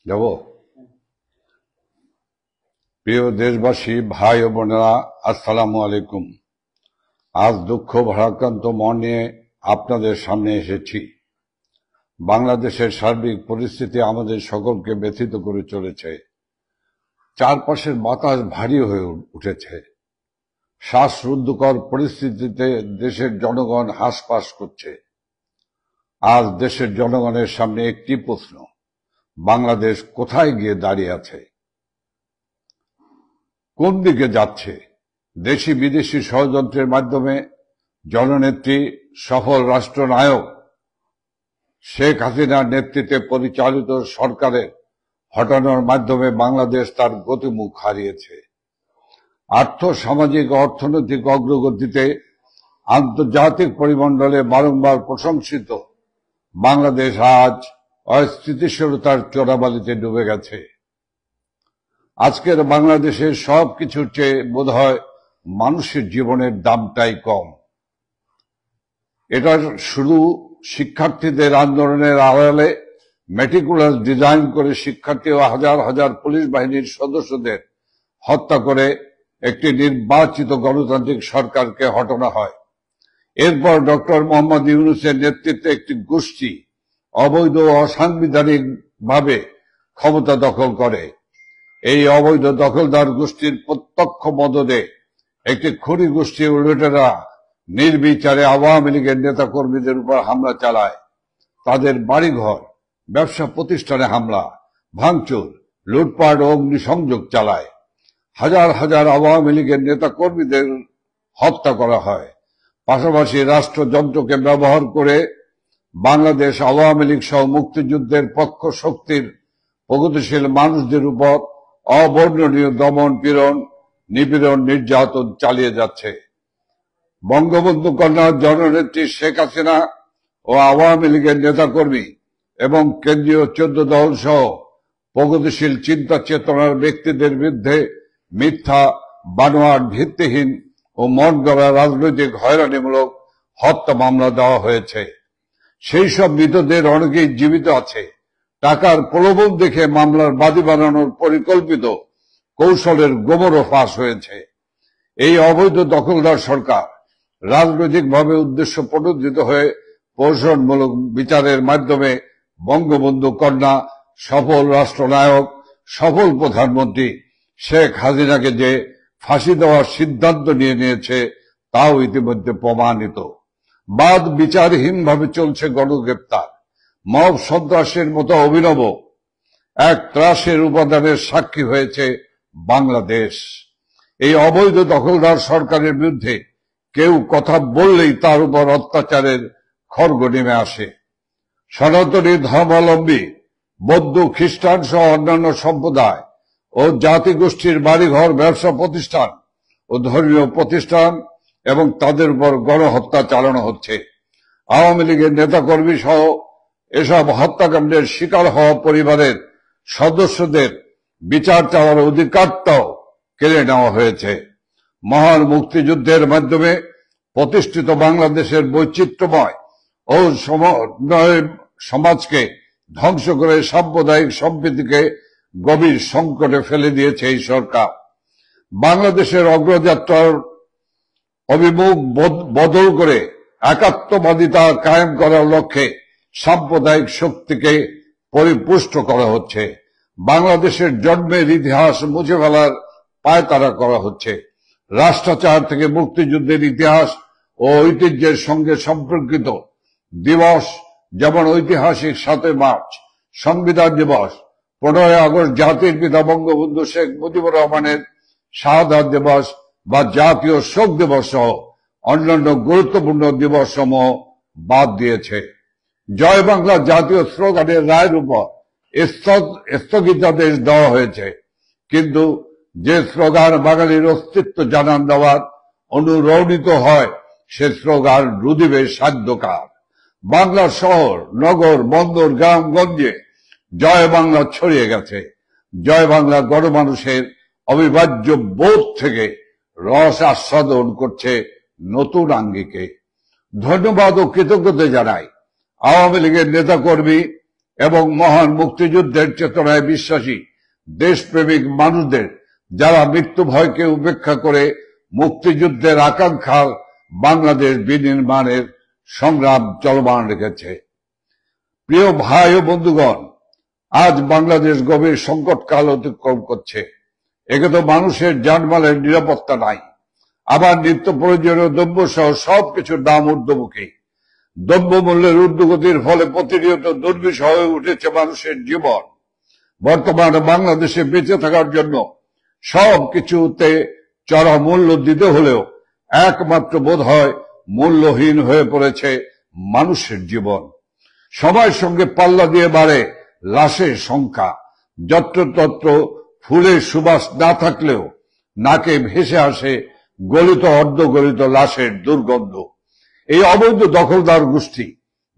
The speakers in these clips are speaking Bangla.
যাব। প্রিয় দেশবাসী, ভাই ও বোনেরা, আসসালামু আলাইকুম। আজ দুঃখ ভারাক্রান্ত মন নিয়ে আপনাদের সামনে এসেছি। বাংলাদেশের সার্বিক পরিস্থিতি আমাদের সকলকে ব্যথিত করে চলেছে। চারপাশের বাতাস ভারী হয়ে উঠেছে। শ্বাসরুদ্ধকর পরিস্থিতিতে দেশের জনগণ হাসপাস করছে। আজ দেশের জনগণের সামনে একটি প্রশ্ন: বাংলাদেশ কোথায় গিয়ে দাঁড়িয়ে আছে? কোন দিকে যাচ্ছে? দেশি বিদেশি ষড়যন্ত্রের মাধ্যমে জননেত্রী, সফল রাষ্ট্রনায়ক শেখ হাসিনার নেতৃত্বে পরিচালিত সরকারের হটানোর মাধ্যমে বাংলাদেশ তার গতিমুখ হারিয়েছে। আর্থ সামাজিক অর্থনৈতিক অগ্রগতিতে আন্তর্জাতিক পরিমণ্ডলে বারংবার প্রশংসিত বাংলাদেশ আজ অস্থিতিশীলতার চোরাবালিতে ডুবে গেছে। আজকের বাংলাদেশের সবকিছুর চেয়ে বোধহয় মানুষের জীবনের দামটাই কম। এটা শুধু শিক্ষার্থীদের আন্দোলনের আড়ালে মেটিকুলাস ডিজাইন করে শিক্ষার্থী ও হাজার হাজার পুলিশ বাহিনীর সদস্যদের হত্যা করে একটি নির্বাচিত গণতান্ত্রিক সরকারকে হটানো হয়। এরপর ডক্টর মোহাম্মদ ইউনূসের নেতৃত্বে একটি গোষ্ঠী অবৈধ ও অসাংবিধানিক ভাবে ক্ষমতা দখল করে। এই অবৈধ দখলদার গোষ্ঠীর প্রত্যক্ষ মদদে একটি খনি গোষ্ঠী ও লুটেরা নির্বিচারে আওয়ামী লীগের নেতাকর্মীদের উপর হামলা চালায়। তাদের বাড়িঘর, ব্যবসা প্রতিষ্ঠানে হামলা, ভাঙচুর, লুটপাট ও অগ্নিসংযোগ চালায়। হাজার হাজার আওয়ামী লীগের নেতাকর্মীদের হত্যা করা হয়। পাশাপাশি রাষ্ট্রযন্ত্রকে ব্যবহার করে বাংলাদেশ আওয়ামী লীগ সহ মুক্তিযুদ্ধের পক্ষ শক্তির প্রগতিশীল মানুষদের উপর অবর্ণনীয় দমন পীড়ন, নিপীড়ন, নির্যাতন চালিয়ে যাচ্ছে। বঙ্গবন্ধু কন্যা জননেত্রী শেখ হাসিনা ও আওয়ামী লীগের নেতাকর্মী এবং কেন্দ্রীয় 14 দল সহ প্রগতিশীল চিন্তা চেতনার ব্যক্তিদের বিরুদ্ধে মিথ্যা, বানোয়াট, ভিত্তিহীন ও মন গড়া রাজনৈতিক হয়রানিমূলক হত্যা মামলা দেওয়া হয়েছে। সেই সব মৃতদের অনেকেই জীবিত আছে। টাকার প্রলোভন দেখে মামলার বাদী বানানোর পরিকল্পিত কৌশলের গোমরও ফাঁস হয়েছে। এই অবৈধ দখলদার সরকার রাজনৈতিকভাবে উদ্দেশ্য প্রণোদিত হয়ে প্রহসনমূলক বিচারের মাধ্যমে বঙ্গবন্ধু কন্যা, সফল রাষ্ট্রনায়ক, সফল প্রধানমন্ত্রী শেখ হাসিনাকে যে ফাঁসি দেওয়ার সিদ্ধান্ত নিয়েছে তাও ইতিমধ্যে প্রমাণিত। বাদ বিচারহীনভাবে চলছে গণগ্রেপ্তার। মব সন্ত্রাসের মতো অভিনব এক ত্রাসের উপাদানের সাক্ষী হয়েছে বাংলাদেশ। এই অবৈধ দখলদার সরকারের বিরুদ্ধে কেউ কথা বললেই তার উপর অত্যাচারের খড়গ নেমে আসে। সনাতনী ধর্মাবলম্বী, বৌদ্ধ, খ্রিস্টান সহ অন্যান্য সম্প্রদায় ও জাতিগোষ্ঠীর বাড়িঘর, ব্যবসা প্রতিষ্ঠান ও ধর্মীয় প্রতিষ্ঠান এবং তাদের উপর গণহত্যা চালানো হচ্ছে। আওয়ামী লীগের নেতাকর্মী সহ এসব হত্যাকাণ্ডের শিকার হওয়া পরিবারের সদস্যদের বিচার চাওয়ার অধিকারটাও কেড়ে নেওয়া হয়েছে। মহান মুক্তিযুদ্ধের মাধ্যমে প্রতিষ্ঠিত বাংলাদেশের বৈচিত্র্যময় ও সমন্বয় সমাজকে ধ্বংস করে সাম্প্রদায়িক সম্প্রীতিকে গভীর সংকটে ফেলে দিয়েছে এই সরকার। বাংলাদেশের অগ্রযাত্রার অভিমুখ বদল করে একাত্মবাদিতা কায়েম করার লক্ষ্যে সাম্প্রদায়িক শক্তিকে পরিপুষ্ট করা হচ্ছে। বাংলাদেশের জন্মের ইতিহাস মুছে ফেলার পায়তারা করা হচ্ছে। রাষ্ট্রাচার থেকে মুক্তিযুদ্ধের ইতিহাস ও ঐতিহ্যের সঙ্গে সম্পর্কিত দিবস যেমন ঐতিহাসিক 7 মার্চ সংবিধান দিবস, 15 আগস্ট জাতির পিতা বঙ্গবন্ধু শেখ মুজিবুর রহমানের শাহাদাত দিবস বা জাতীয় শোক দিবস সহ অন্যান্য গুরুত্বপূর্ণ দিবস সমূহ বাদ দিয়েছে। জয় বাংলা জাতীয় স্লোগানের রায়ের উপর স্থগিতাদেশ দেওয়া হয়েছে, কিন্তু যে স্লোগান বাঙালির অস্তিত্ব জানান দেওয়ার অনুরণিত হয় সে স্লোগান রুদিবে সাধ্যকার। বাংলার শহর, নগর, বন্দর, গ্রামগঞ্জে জয় বাংলা ছড়িয়ে গেছে। জয় বাংলা গণমানুষের অবিভাজ্য বোধ থেকে রস আস্বাদন করছে নতুন আঙ্গিকে। ধন্যবাদ ও কৃতজ্ঞতা জানাই আওয়ামী লীগের নেতাকর্মী এবং মহান মুক্তিযুদ্ধের চেতনায় বিশ্বাসী দেশপ্রেমিক মানুষদের, যারা মৃত্যু ভয়কে উপেক্ষা করে মুক্তিযুদ্ধের আকাঙ্ক্ষার বাংলাদেশ বিনির্মাণের সংগ্রাম চলমান রেখেছে। প্রিয় ভাই ও বন্ধুগণ, আজ বাংলাদেশ গভীর সংকটকাল অতিক্রম করছে। একে তো মানুষের জানমালের নিরাপত্তা নাই, আবার নিত্য প্রয়োজনীয় দ্রব্য সহ সবকিছুর দাম ঊর্ধ্বমুখী। দ্রব্যমূল্যের ঊর্ধ্বগতির ফলে প্রতিনিয়ত দুর্বিষহ হয়ে উঠেছে মানুষের জীবন। বর্তমানে বাংলাদেশে বেঁচে থাকার জন্য সবকিছুতে চড়া মূল্য দিতে হলেও একমাত্র বোধ হয় মূল্যহীন হয়ে পড়েছে মানুষের জীবন। সময়ের সঙ্গে পাল্লা দিয়ে বাড়ে লাশের সংখ্যা। যত্রতত্র ফুলের সুবাস না থাকলেও নাকে ভেসে আসে গলিত অর্ধগলিত লাশের দুর্গন্ধ। এই অবৈধ দখলদার গোষ্ঠী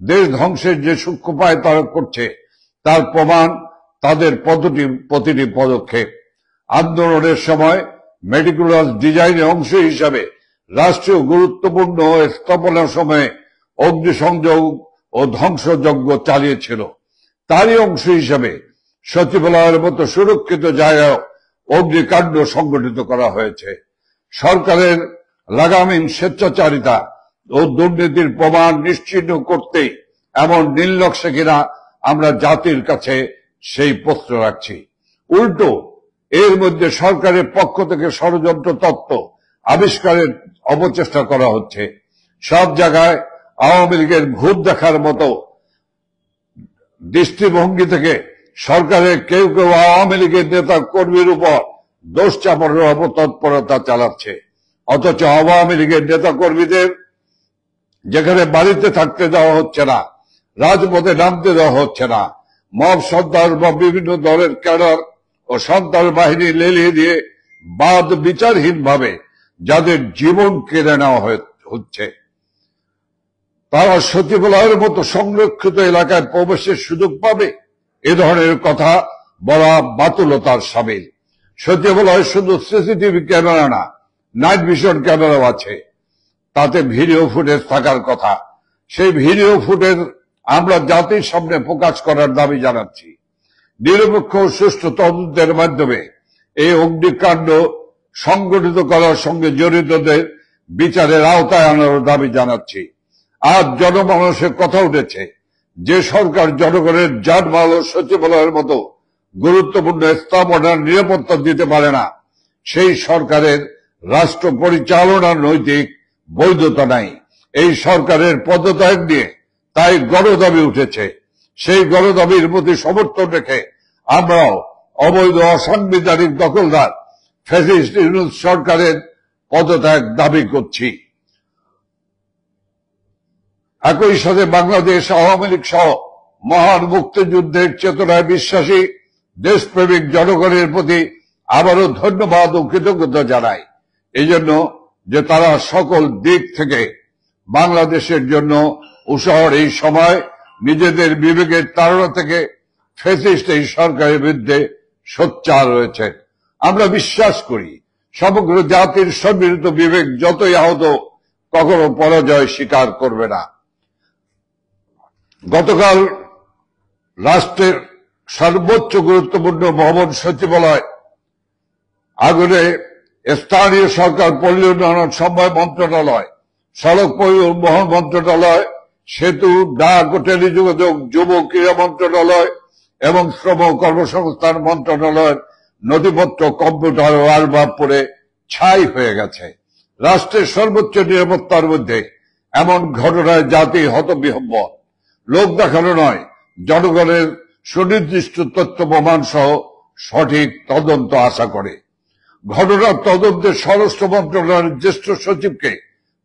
দেশ ধ্বংসের যে সূক্ষ্মোপায় তারা করছে, তার প্রমাণ তাদের প্রতিটি পদক্ষেপ। আন্দোলনের সময় মেটিকুলাস ডিজাইনের অংশ হিসাবে রাষ্ট্রীয় গুরুত্বপূর্ণ স্থাপনার সময়ে অগ্নিসংযোগ ও ধ্বংসযজ্ঞ চালিয়েছিল। তারই অংশ হিসাবে সচিবালয়ের মতো সুরক্ষিত জায়গায় অগ্নিকাণ্ড সংগঠিত করা হয়েছে। সরকারের লাগামহীন স্বেচ্ছাচারিতা ও দুর্নীতির প্রমাণ নিশ্চিহ্ন করতেই এমন নীলনকশা কিনা আমরা জাতির কাছে সেই প্রশ্ন রাখছি। উল্টো এর মধ্যে সরকারের পক্ষ থেকে ষড়যন্ত্র তত্ত্ব আবিষ্কারের অপচেষ্টা করা হচ্ছে। সব জায়গায় আওয়ামী লীগের ভূত দেখার মতো দৃষ্টিভঙ্গি থেকে সরকারের কেউ কেউ আওয়ামী লীগের নেতা কর্মীর উপর দোষ চাপানোর অপতৎপরতা চালাচ্ছে। অথচ আওয়ামী লীগের নেতা কর্মীদের যেখানে বাড়িতে থাকতে দেওয়া হচ্ছে না, রাজপথে নামতে দেওয়া হচ্ছে না, মব সন্ত্রাস বা বিভিন্ন দলের ক্যাডার ও সন্ত্রাস বাহিনী লেলিয়ে দিয়ে বাদ বিচারহীন ভাবে যাদের জীবন কেড়ে নেওয়া হচ্ছে, তারা সচিবালয়ের মতো সংরক্ষিত এলাকায় প্রবেশের সুযোগ পাবে, এ ধরনের কথা বলা বাতুলতার সামিল। সচিবালয় শুধু সিসিটিভি ক্যামেরা না, নাইট ভিশন ক্যামেরাও আছে, তাতে ভিডিও ফুটেজ থাকার কথা। সেই ভিডিও ফুটেজ আমরা জাতির সামনে প্রকাশ করার দাবি জানাচ্ছি। নিরপেক্ষ ও সুষ্ঠু তদন্তের মাধ্যমে এই অগ্নিকাণ্ড সংগঠিত করার সঙ্গে জড়িতদের বিচারের আওতায় আনার দাবি জানাচ্ছি। আজ জনমানসের কথা উঠেছে, যে সরকার জনগণের জানমাল ও সচিবালয়ের মতো গুরুত্বপূর্ণ স্থাপনার নিরাপত্তা দিতে পারে না, সেই সরকারের রাষ্ট্র পরিচালনার নৈতিক বৈধতা নাই। এই সরকারের পদত্যাগ নিয়ে তাই গণদাবি উঠেছে। সেই গণদাবির প্রতি সমর্থন রেখে আমরাও অবৈধ অসাংবিধানিক দখলদার ফ্যাসিস্ট ইউনূস সরকারের পদত্যাগ দাবি করছি। একই সাথে বাংলাদেশ আওয়ামী লীগ সহ মহান মুক্তিযুদ্ধের চেতনায় বিশ্বাসী দেশপ্রেমিক জনগণের প্রতি আবারও ধন্যবাদ ও কৃতজ্ঞতা জানাই, এজন্য যে তারা সকল দিক থেকে বাংলাদেশের জন্য উৎসাহের এই সময় নিজেদের বিবেকের তাড়না থেকে ফ্যাসিস্ট এই সরকারের বিরুদ্ধে সোচ্চার রয়েছেন। আমরা বিশ্বাস করি সমগ্র জাতির সম্মিলিত বিবেক যতই আহত কখনো পরাজয় স্বীকার করবে না। গতকাল রাষ্ট্রের সর্বোচ্চ গুরুত্বপূর্ণ ভবন সচিবালয় আগুনে স্থানীয় সরকার, পল্লী উন্নয়ন সমবায় মন্ত্রণালয়, সড়ক পরিবহন মন্ত্রণালয়, সেতু, ডাক ও টেলিযোগাযোগ, যুব ক্রীড়া মন্ত্রণালয় এবং শ্রম কর্মসংস্থান মন্ত্রণালয়ের নথিপত্র, কম্পিউটার ও আসবাব পড়ে ছাই হয়ে গেছে। রাষ্ট্রের সর্বোচ্চ নিরাপত্তার মধ্যে এমন ঘটনায় জাতি হতবিহ্বল। লোক দেখানো নয়, জনগণের সুনির্দিষ্ট তথ্য প্রমাণ সহ সঠিক তদন্ত আশা করে। ঘটনার তদন্তে স্বরাষ্ট্র মন্ত্রণালয়ের জ্যেষ্ঠ সচিবকে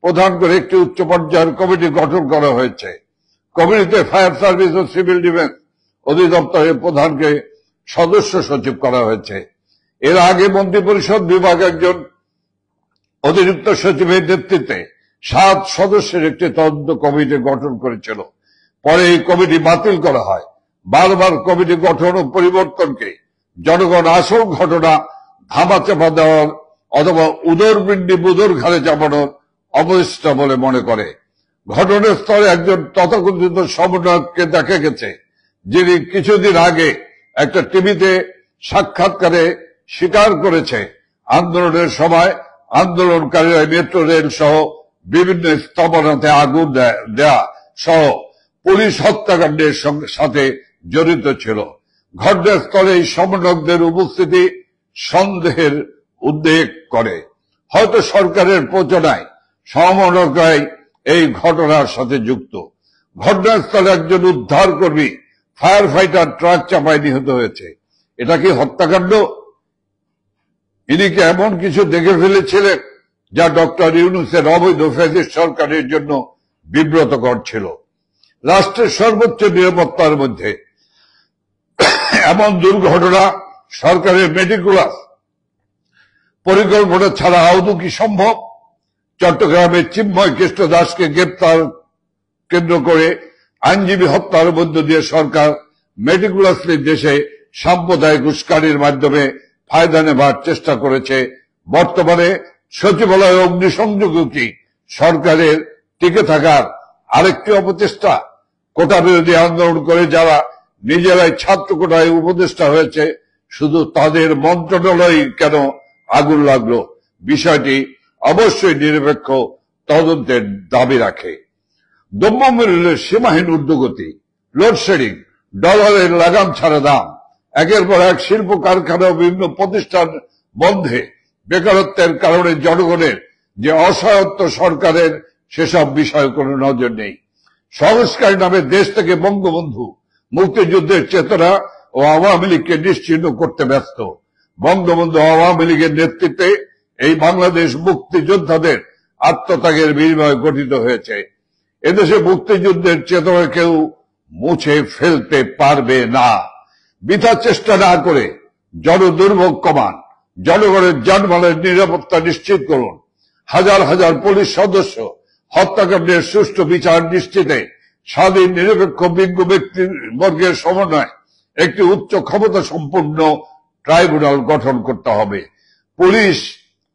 প্রধান করে একটি উচ্চ পর্যায়ের কমিটি গঠন করা হয়েছে। কমিটিতে ফায়ার সার্ভিস ও সিভিল ডিফেন্স অধিদপ্তরের প্রধানকে সদস্য সচিব করা হয়েছে। এর আগে মন্ত্রিপরিষদ বিভাগ একজন অতিরিক্ত সচিবের নেতৃত্বে 7 সদস্যের একটি তদন্ত কমিটি গঠন করেছিল। পরে এই কমিটি বাতিল করা হয়। বারবার কমিটি গঠন ও পরিবর্তনকে জনগণ আসল ঘটনা ধামাচাপা দেওয়ার অথবা উদরপিণ্ডি বুদর ঘাড়ে চাপানোর অবস্থা বলে মনে করে। ঘটনাস্থলে একজন তথাকথিত সমন্বয়ককে দেখা গেছে যিনি কিছুদিন আগে একটা টিভিতে সাক্ষাৎকারে স্বীকার করেছে আন্দোলনের সময় আন্দোলনকারীরা মেট্রো রেল সহ বিভিন্ন স্থাপনাতে আগুন দেয়া সহ পুলিশ হত্যাকাণ্ডের সাথে জড়িত ছিল। ঘটনাস্থলে এই সমন্বয়কদের উপস্থিতি সন্দেহের উদ্বেগ করে। হয়তো সরকারের প্রচারণায় সমন্বয়করাই এই ঘটনার সাথে যুক্ত। ঘটনাস্থলে একজন উদ্ধার কর্মী ফায়ার ফাইটার ট্রাক চাপায় নিহত হয়েছে। এটা কি হত্যাকাণ্ড? ইনি কি এমন কিছু দেখে ফেলেছিলেন যা ডক্টর ইউনূসের অবৈধ ফ্যাসিস্ট সরকারের জন্য বিব্রতকর ছিল? রাষ্ট্রের সর্বোচ্চ নিরাপত্তার মধ্যে এমন দুর্ঘটনা সরকারের মেটিকুলাস পরিকল্পনা ছাড়া আদৌ কি সম্ভব? চট্টগ্রামের চিন্ময় কৃষ্ণ দাসকে গ্রেপ্তার কেন্দ্র করে আইনজীবী হত্যার মধ্য দিয়ে সরকার মেটিকুলাসলি দেশে সাম্প্রদায়িক উস্কানির মাধ্যমে ফায়দা নেবার চেষ্টা করেছে। বর্তমানে সচিবালয় অগ্নিসংযোগ কি সরকারের টিকে থাকার আরেকটি অপচেষ্টা? কোটা বিরোধী আন্দোলন করে যারা নিজেরাই ছাত্র কোটায় উপদেষ্টা হয়েছে, শুধু তাদের মন্ত্রণালয় কেন আগুন লাগলো? বিষয়টি অবশ্যই নিরপেক্ষ তদন্তের দাবি রাখে। দ্রব্যমূল্যের সীমাহীন ঊর্ধ্বগতি, লোডশেডিং, ডলারের লাগাম ছাড়া দাম, একের পর এক শিল্প কারখানা ও বিভিন্ন প্রতিষ্ঠান বন্ধে বেকারত্বের কারণে জনগণের যে অসহায়ত্ব, সরকারের সেসব বিষয়ে কোনো নজর নেই। সংস্কার নামে দেশ থেকে বঙ্গবন্ধু, মুক্তিযুদ্ধের চেতনা ও আওয়ামী লীগকে নিশ্চিহ্ন করতে ব্যস্ত। বঙ্গবন্ধু আওয়ামী লীগের নেতৃত্বে এই বাংলাদেশ মুক্তিযোদ্ধাদের আত্মত্যাগের বিনিময়ে গঠিত হয়েছে। এদেশে মুক্তিযুদ্ধের চেতনা কেউ মুছে ফেলতে পারবে না। বৃথা চেষ্টা না করে জনদুর্ভোগ কমান, জনগণের যানবাহনের নিরাপত্তা নিশ্চিত করুন। হাজার হাজার পুলিশ সদস্য হত্যাকাণ্ডের সুষ্ঠু বিচার নিশ্চিতে স্বাধীন নিরপেক্ষ বিজ্ঞ ব্যক্তিবর্গের সমন্বয়ে একটি উচ্চ ক্ষমতা সম্পন্ন ট্রাইব্যুনাল গঠন করতে হবে। পুলিশ,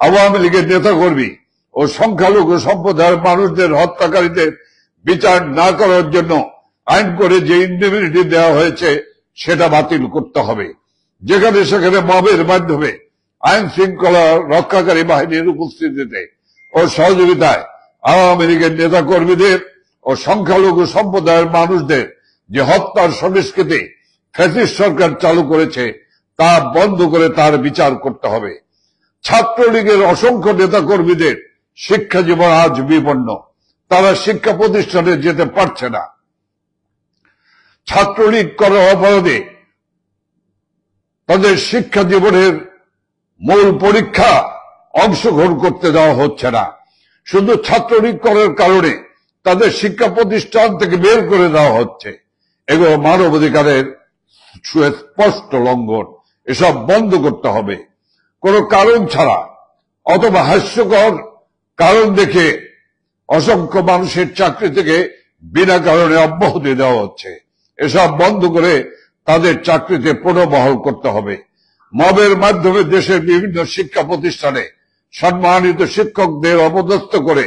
আওয়ামী লীগের নেতাকর্মী ও সংখ্যালঘু সম্প্রদায়ের মানুষদের হত্যাকারীদের বিচার না করার জন্য আইন করে যে ইন্ডিমিনিটি দেওয়া হয়েছে সেটা বাতিল করতে হবে। যেখানে সেখানে মবের মাধ্যমে আইন শৃঙ্খলা রক্ষাকারী বাহিনীর উপস্থিতিতে ও সহযোগিতায় আওয়ামী লীগের নেতা কর্মীদের ও সংখ্যালঘু সম্প্রদায়ের মানুষদের যে হত্যার সংস্কৃতি ফ্যাসিস্ট সরকার চালু করেছে তা বন্ধ করে তার বিচার করতে হবে। ছাত্রলীগের অসংখ্য নেতা কর্মীদের শিক্ষা জীবন আজ বিপন্ন, তারা শিক্ষা প্রতিষ্ঠানে যেতে পারছে না। ছাত্রলীগ করার অপরাধে তাদের শিক্ষা জীবনের মূল পরীক্ষা অংশগ্রহণ করতে দেওয়া হচ্ছে না। শুধু ছাত্রলীগ করার কারণে তাদের শিক্ষা প্রতিষ্ঠান থেকে বের করে দেওয়া হচ্ছে। এগুলো মানবাধিকারের সুস্পষ্ট লঙ্ঘন। এসব বন্ধ করতে হবে। কোনো কারণ ছাড়া অথবা হাস্যকর কারণ দেখে অসংখ্য মানুষের চাকরি থেকে বিনা কারণে অব্যাহতি দেওয়া হচ্ছে। এসব বন্ধ করে তাদের চাকরিতে পুনর্বহাল করতে হবে। মবের মাধ্যমে দেশের বিভিন্ন শিক্ষা প্রতিষ্ঠানে সম্মানিত শিক্ষকদের অপদস্থ করে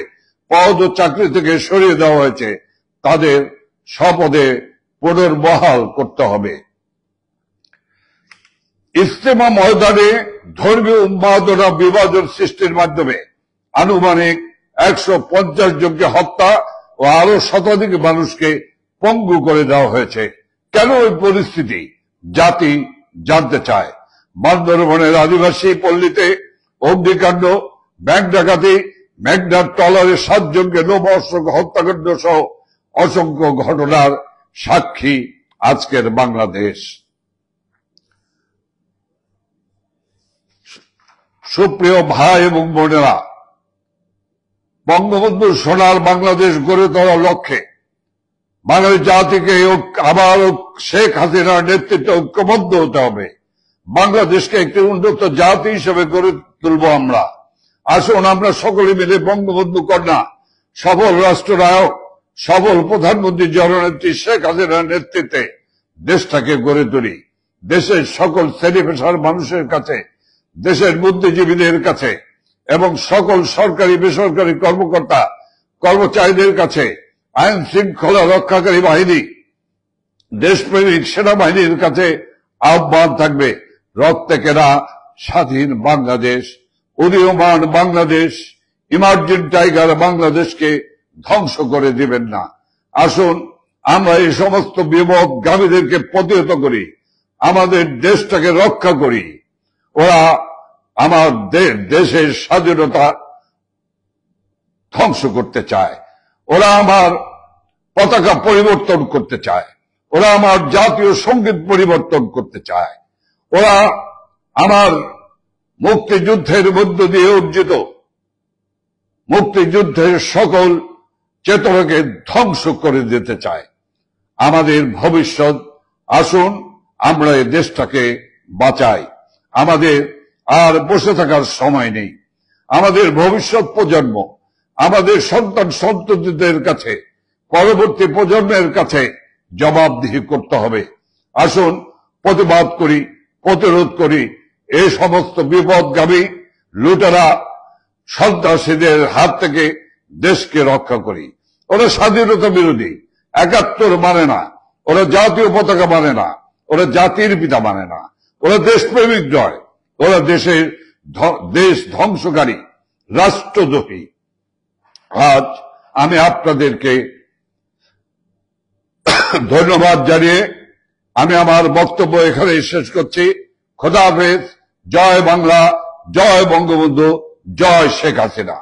পদ ও চাকরি থেকে সরিয়ে দেওয়া হয়েছে, তাদের স্বপদে পুনর্বহাল করতে হবে। ইজতেমা ময়দানে ধর্মীয় উন্মাদনা বিভাজন সৃষ্টির মাধ্যমে আনুমানিক 150 জনকে হত্যা ও আরো শতাধিক মানুষকে পঙ্গু করে দেওয়া হয়েছে। কেন ওই পরিস্থিতি জাতি জানতে চায়। বান্দরবনের আদিবাসী পল্লীতে অগ্নিকাণ্ড, ব্যাংক ডাকাতি, মেঘনার ট্রলারে 7 জনকে লোমহর্ষক হত্যাকাণ্ড সহ অসংখ্য ঘটনার সাক্ষী আজকের বাংলাদেশ। সুপ্রিয় ভাই এবং বোনেরা, বঙ্গবন্ধুর সোনার বাংলাদেশ গড়ে তোলার লক্ষ্যে বাঙালি জাতিকে আবার শেখ হাসিনার নেতৃত্বে ঐক্যবদ্ধ হতে হবে। বাংলাদেশকে একটি উন্নত জাতি হিসেবে গড়ে তুলব আমরা। আসুন আমরা সকলে মিলে বঙ্গবন্ধু কন্যা, সফল রাষ্ট্রনায়ক, সফল প্রধানমন্ত্রী জননেত্রী শেখ হাসিনার নেতৃত্বে দেশটাকে গড়ে তুলি। দেশের সকল শ্রেণী পেশার মানুষের কাছে, দেশের বুদ্ধিজীবীদের কাছে এবং সকল সরকারি বেসরকারি কর্মকর্তা কর্মচারীদের কাছে আইন শৃঙ্খলা রক্ষাকারী বাহিনী দেশপ্রেমিক সেনাবাহিনীর কাছে আহ্বান থাকবে, রক্তে কেনা স্বাধীন বাংলাদেশ, উদীয়মান বাংলাদেশ, ইমার্জিং টাইগার বাংলাদেশকে ধ্বংস করে দিবেন না। আসুন আমরা এই সমস্ত বিপদগামীদেরকে প্রতিহত করি, আমাদের দেশটাকে রক্ষা করি। ওরা আমার দেশের স্বাধীনতা ধ্বংস করতে চায়, ওরা আমার পতাকা পরিবর্তন করতে চায়, ওরা আমার জাতীয় সঙ্গীত পরিবর্তন করতে চায়, ওরা আমার মুক্তিযুদ্ধের মধ্য দিয়ে অর্জিত মুক্তিযুদ্ধের সকল চেতনাকে ধ্বংস করে দিতে চায়। আমাদের ভবিষ্যৎ, আসুন আমরা এই দেশটাকে বাঁচাই। আমাদের আর বসে থাকার সময় নেই। আমাদের ভবিষ্যৎ প্রজন্ম, আমাদের সন্তান সন্ততিদের কাছে, পরবর্তী প্রজন্মের কাছে জবাবদিহি করতে হবে। আসুন প্রতিবাদ করি, প্রতিরোধ করি, এই সমস্ত বিপদগামী লুটেরা সন্ত্রাসীদের হাত থেকে দেশকে রক্ষা করি। ওরা স্বাধীনতা বিরোধী, ৭১ মানে না, ওরা জাতীয় পতাকা মানে না, ওরা জাতির পিতা মানে না, ওরা দেশপ্রেমিক নয়, ওরা দেশ ধ্বংসকারী, রাষ্ট্রদ্রোহী। আজ আমি আপনাদেরকে ধন্যবাদ জানিয়ে আমি আমার বক্তব্য এখানে শেষ করছি। খোদা হাফেজ। জয় বাংলা, জয় বঙ্গবন্ধু, জয় শেখ হাসিনা।